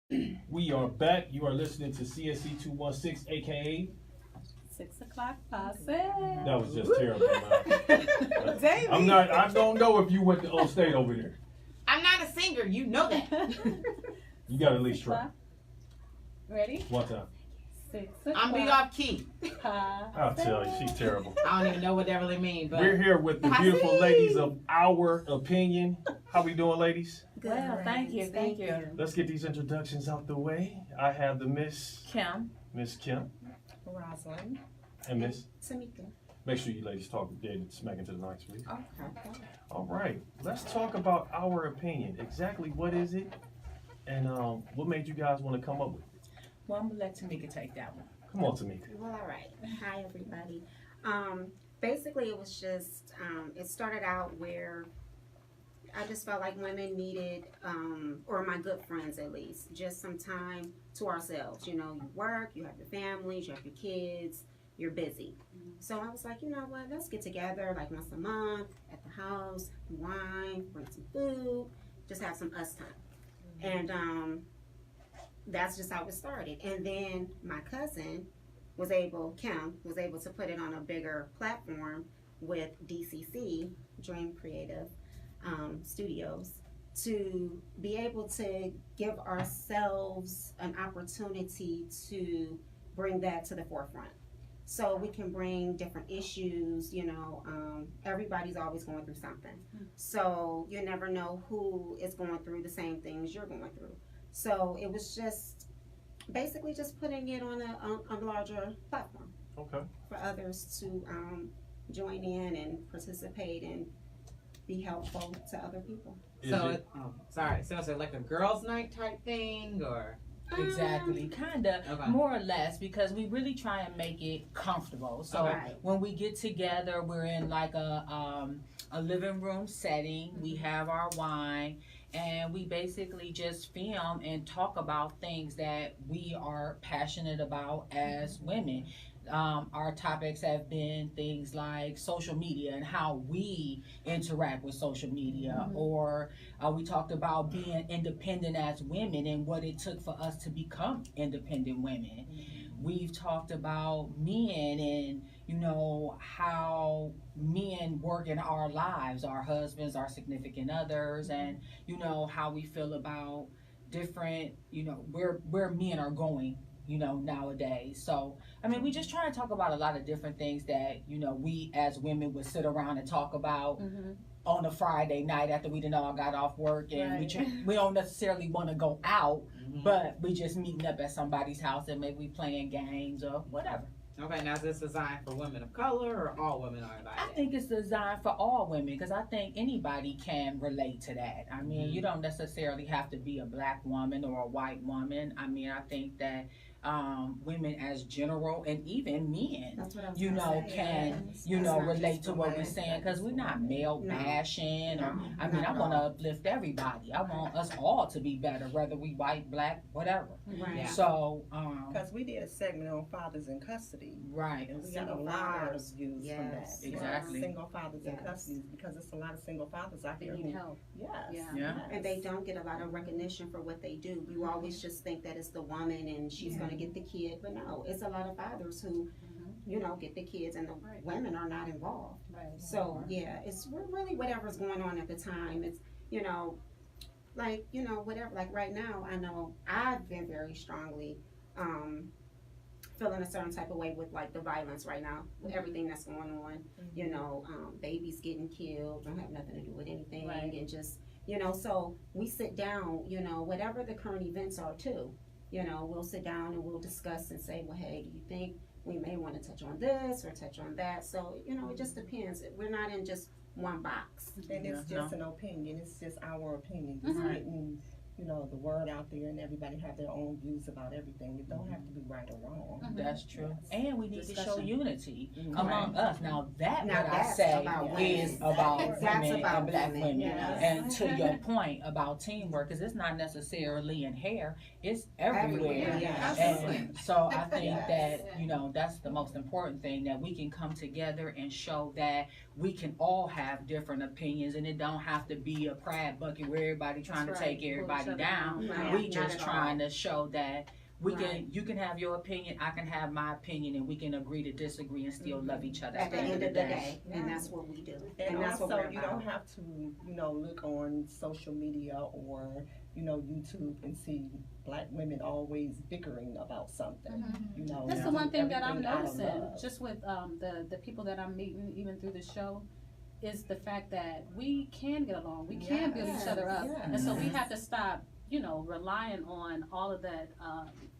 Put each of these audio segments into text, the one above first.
We are back. You are listening to CSC 216, aka 6 o'clock Posse. that was just terrible. Man. David. I don't know if you went to Old State over there. I'm not a singer, you know that. You got to at least try. Ready? One time. 6 o'clock. I'm big off key. I'll tell you, she's terrible. I don't even know what that really means, but We're here with the beautiful ladies of Our Opinion. How we doing, ladies? Good. Well, thank you. Let's get these introductions out the way. I have the Miss Kim. Kim, Rosalind. and Miss. Tamika. Make sure you ladies talk dead smack into the mics, please. Okay. All right, let's talk about Our Opinion. Exactly what is it, and what made you guys want to come up with it? Well, I'm gonna let Tamika take that one. Come on, Tamika. Well, all right. Hi, everybody. Basically, it was just, it started out where I just felt like women needed, or my good friends at least, just some time to ourselves. You know, you work, you have your families, you have your kids, you're busy. So I was like, you know what, let's get together like once a month at the house, wine, bring some food, just have some us time. And that's just how it started. And then my cousin Kim was able to put it on a bigger platform with DCC, Dream Creative Studios, to be able to give ourselves an opportunity to bring that to the forefront. So we can bring different issues, you know, everybody's always going through something. So you never know who is going through the same things you're going through. So it was just basically just putting it on a larger platform. Okay. For others to join in and participate and be helpful to other people. so it's like a girls' night type thing, or Exactly, kind of, Okay. more or less, because we really try and make it comfortable. So Okay. when we get together, we're in like a living room setting. We have our wine, and we basically just film and talk about things that we are passionate about as women. Our topics have been things like social media and how we interact with social media, or we talked about being independent as women and what it took for us to become independent women. We've talked about men and, you know, how men work in our lives, our husbands, our significant others, and, you know, how we feel about different, you know, where men are going, you know, nowadays. So, I mean, we just try to talk about a lot of different things that, you know, we as women would sit around and talk about on a Friday night after we done all got off work, and we don't necessarily want to go out, but we just meeting up at somebody's house and maybe we playing games or whatever. okay, now is this designed for women of color or all women are invited? I think it's designed for all women because I think anybody can relate to that. I mean, you don't necessarily have to be a black woman or a white woman. I mean, I think that women as general and even men, That's what I was you gonna know, say. can, Yes. you That's know, not relate just to for what we're women. saying because we're not male No. bashing. Or, No, I mean, not I at want to all. uplift everybody. I want us all to be better, whether we white, black, whatever. Right. Yeah. So, Because we did a segment on fathers in custody, right. and we got a Single lot of fathers. views from that. Yes. Exactly. Single fathers in Yes. custody, because it's a lot of single fathers out They there need who, help. yes, Yeah. Yeah. And they don't get a lot of recognition for what they do. We always just think that it's the woman and she's going to get the kid, but no, it's a lot of fathers who, you know, get the kids and the women are not involved. So yeah, it's really whatever's going on at the time. It's, you know, like, you know, whatever, like right now, I know I've been very strongly, feeling a certain type of way with like the violence right now, with everything that's going on, you know, babies getting killed, don't have nothing to do with anything, and just, you know, so we sit down, you know, whatever the current events are too, you know, we'll sit down and we'll discuss and say, well, hey, do you think we may want to touch on this or touch on that? So, you know, it just depends. We're not in just one box. and it's Yeah, just an opinion. It's just our opinion. Just getting, you know, the word out there, and everybody have their own views about everything. It don't have to be right or wrong. That's true. Yes. And we need to show Discussion. unity Mhm. among us. Now that Now what I that's say about is women. about That's women about and black women, women. yes. And to your point about teamwork, because it's not necessarily in hair, it's everywhere. Everywhere, yes. And so I think that, you know, that's the most important thing, that we can come together and show that we can all have different opinions, and it don't have to be a pride bucket where everybody trying That's to take right. everybody anybody down. Right. We Not just at trying to show that we Right. can, you can have your opinion, I can have my opinion, and we can agree to disagree and still love each other At the end of the day, and that's what we do, And that's what also, we're you about. don't have to, look on social media or, YouTube and see black women always bickering about something. That's the one thing that I'm everything out of noticing, love. just with the people that I'm meeting, even through the show, is the fact that we can get along, we can build each other up, Yes. and so we have to stop, relying on all of that,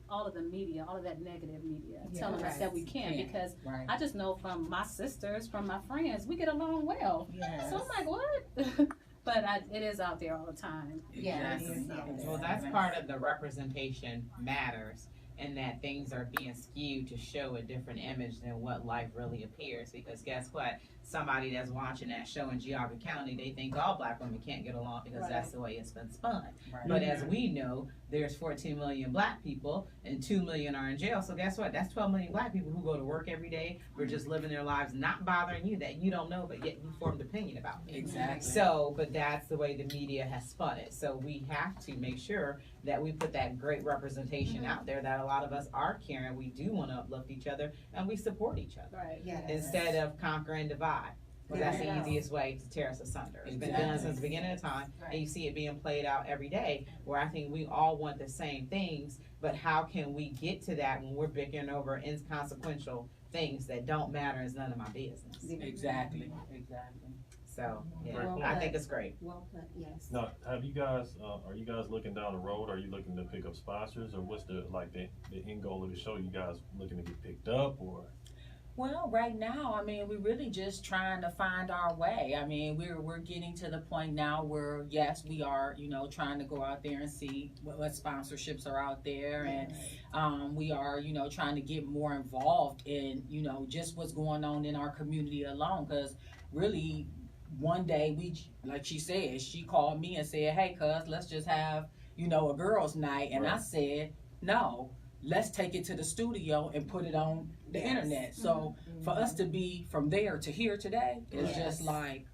all of the media, all of that negative media, telling us that we can't, Can't. because Right. I just know from my sisters, from my friends, we get along well. Yes. So I'm like, what? But it is out there all the time. Yes, Exactly. yes. Well, that's part of the representation matters, and that things are being skewed to show a different image than what life really appears. Because guess what? Somebody that's watching that show in Geauga County, they think all black women can't get along because Right. that's the way it's been spun. Right. But as we know, there's 14 million black people and 2 million are in jail. So guess what? That's 12 million black people who go to work every day. We're just living their lives, not bothering you, that you don't know, but yet you formed opinion about it. Exactly. So, but that's the way the media has spun it. So we have to make sure that we put that great representation out there, that a lot of us are caring. We do want to uplift each other and we support each other Right. Yes. instead of conquer and divide. Well, that's the Yes. easiest way to tear us asunder. It's been Exactly. done since the beginning of time, and you see it being played out every day, where I think we all want the same things, but how can we get to that when we're bickering over inconsequential things that don't matter, is none of my business. Exactly. Exactly. So, yeah, Well I put. think it's great. Well put, yes. Now, have you guys, are you guys looking down the road? Are you looking to pick up sponsors, or what's the end goal of the show? You guys looking to get picked up, or? Well, right now, I mean, we're really just trying to find our way. I mean, we're getting to the point now where, yes, we are, trying to go out there and see what sponsorships are out there, and we are, trying to get more involved in, just what's going on in our community alone. Because really, one day like she said, she called me and said, "Hey, cuz, let's just have, a girls' night," and I Right. said, "No. Let's take it to the studio and put it on the internet." So for us to be from there to here today is Yes. just like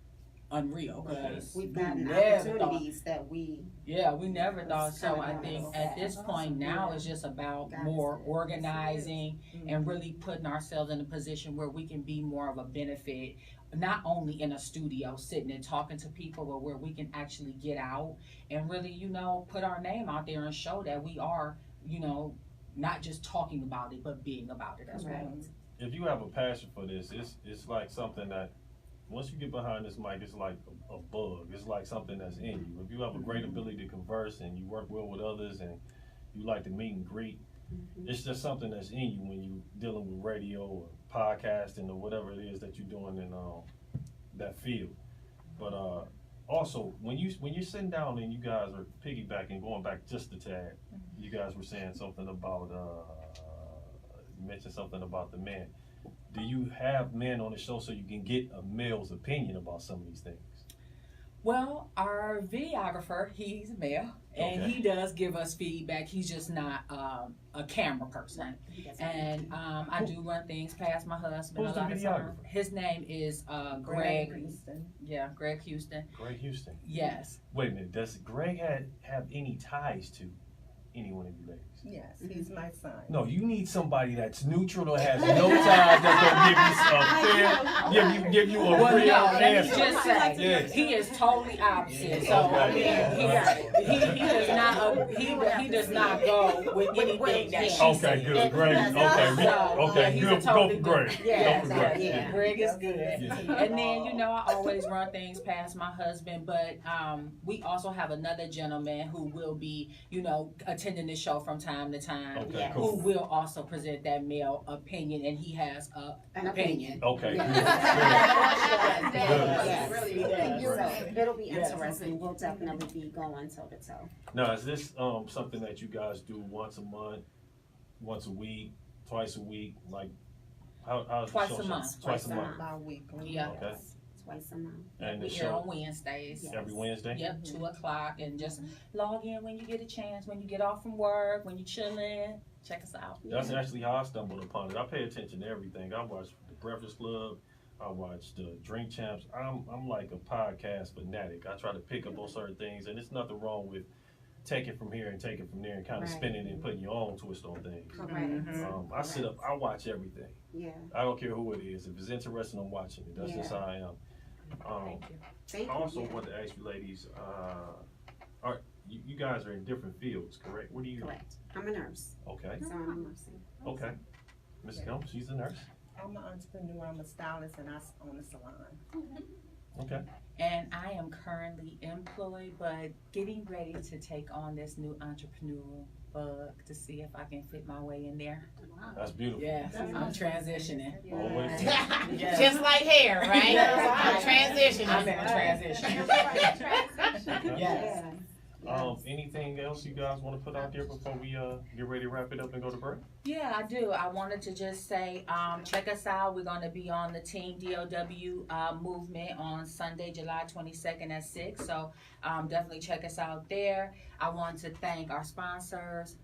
unreal. Cause We've we gotten never thought- opportunities that we, we never thought. So I think at this point now it's just about That is more it. organizing and really putting ourselves in a position where we can be more of a benefit, not only in a studio sitting and talking to people, but where we can actually get out and really, put our name out there and show that we are, not just talking about it, but being about it as well. correct. If you have a passion for this, it's like something that, once you get behind this mic, it's like a bug. It's like something that's in you. If you have a great ability to converse and you work well with others and you like to meet and greet, it's just something that's in you when you're dealing with radio or podcasting or whatever it is that you're doing in that field. But also, when you're sitting down and you guys are piggybacking, going back just a tad, you guys were saying something about you mentioned something about the men. Do you have men on the show so you can get a male's opinion about some of these things? Well, our videographer, he's a male, and Okay. he does give us feedback. He's just not a camera person. And I do run things past my husband. Who's a lot the of time. videographer? His name is Greg. Houston. Yeah, Greg Houston. Greg Houston. Yes. Wait a minute, does Greg have any ties to any one of you ladies? Yes, he's my son. No, you need somebody that's neutral, that has no ties, that's gonna give you a Well, real no, let me answer. just say, Yes. he is totally opposite. So I mean, he does not go with anything that she Okay, says. good, Greg. Okay, he's a good. Go totally for Greg. Yeah, Go for Greg. yeah, Greg is good. Yeah. And then, I always run things past my husband, but we also have another gentleman who will be, attending the show from time to time, Okay, who cool. will also present that male opinion, and he has An opinion. Okay, Yes. good. Yes. Really does. So it'll be Yes. interesting. We'll definitely be going toe to toe. Now, is this something that you guys do once a month, once a week, twice a week? Like, how's Twice the show? a month. Twice a month. Bi-weekly. Yeah. Okay. Twice a month. And the We here on show Wednesdays. Yes. every Wednesday? Yep, 2:00, and just log in when you get a chance, when you get off from work, when you chilling. Check us out. That's actually how I stumbled upon it. I pay attention to everything. I watch the Breakfast Club. I watch the Drink Champs. I'm like a podcast fanatic. I try to pick up on certain things, and it's nothing wrong with take it from here and take it from there and kind of Right. spin it and putting your own twist on things. Correct. I sit up, I watch everything. Yeah. I don't care who it is. If it's interesting, I'm watching it. That's just how I am. Thank I you. also Yeah. want to ask you ladies, you guys are in different fields, correct? What do you? Correct. I'm a nurse, Okay, so I'm a nursing. okay. Ms. Kim, she's a nurse. I'm an entrepreneur, I'm a stylist, and I own a salon. Okay. And I am currently employed, but getting ready to take on this new entrepreneurial bug to see if I can fit my way in there. That's beautiful. Yes, I'm transitioning. Always. Yes. Just like hair, right? Yes. Transition. I'm in a transition. Yes. Anything else you guys want to put out there before we get ready to wrap it up and go to break? Yeah, I do. I wanted to just say, check us out. We're going to be on the Team DOW movement on Sunday, July 22nd at 6. So definitely check us out there. I want to thank our sponsors,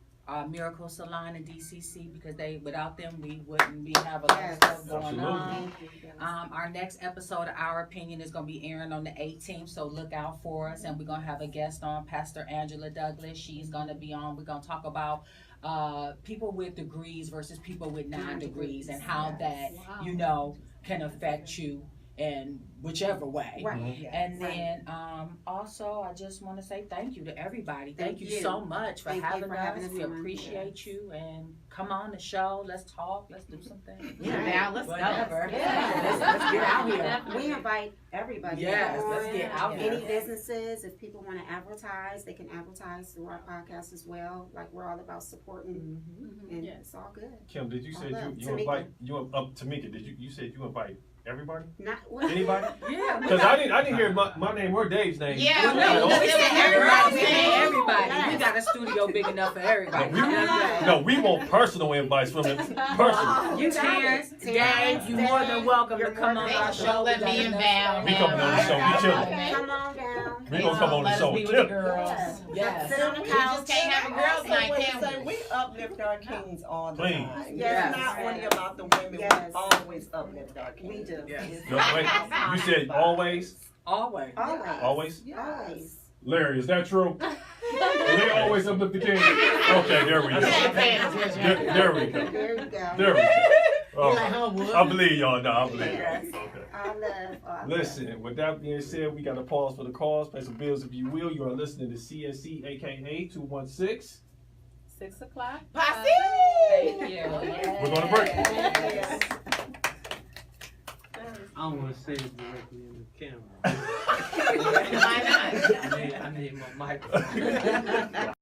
Miracle Salon and DCC, because without them we wouldn't be having a lot of stuff going on. Our next episode of Our Opinion is going to be airing on the 18th, so look out for us. And we're going to have a guest on, Pastor Angela Douglas. She's going to be on. We're going to talk about people with degrees versus people with non-degrees and how that, can affect you in whichever way. Right. And then also, I just want to say thank you to everybody. Thank you so much for Thank you having for us. having us We on. appreciate you, and come on the show. Let's talk. Let's do something. Yeah, now let's go. Whatever. Yeah. Let's get out here. We invite everybody. Yes, on. let's get out here. Any businesses, if people want to advertise, they can advertise through our podcast as well. Like, we're all about supporting, and Yes. it's all good. Kim, did you say I love you Tamika. invite Tamika? You said you invite everybody? Not Anybody? Yeah. Because I didn't hear my name or Dave's name. Yeah, No, we we said said everybody. everybody. We said everybody. Yes. We got a studio big enough for everybody. No, we want personal invites from them. Personal. You Terrence, Dave, you're more than welcome to come on our show. Don't let me and Val. We coming on the show. We chilling. Come on down. We gonna come on the Let us show be and with the chill. girls. Yes. Sit on the We couch. just can't have a girls' night, can we? We uplift our kings all the Please. time. Yes. It's not only about the women, Yes. we always uplift our kings. We do. Yes. No, wait. You said always? Always. Always. Always? Always. Larry, is that true? They always uplift the king. Okay, there we go. There we go. There you go. There we go. Oh, Homewood. I believe y'all. No, I believe y'all. Yes. Okay. All love. All Listen, with that being said, we got to pause for the cause, pay some bills if you will. You are listening to CSC, aka 216. 6 o'clock. Posse. Thank you. We're going to break. Yes. I don't want to say it directly in the camera. Why not? I need my microphone.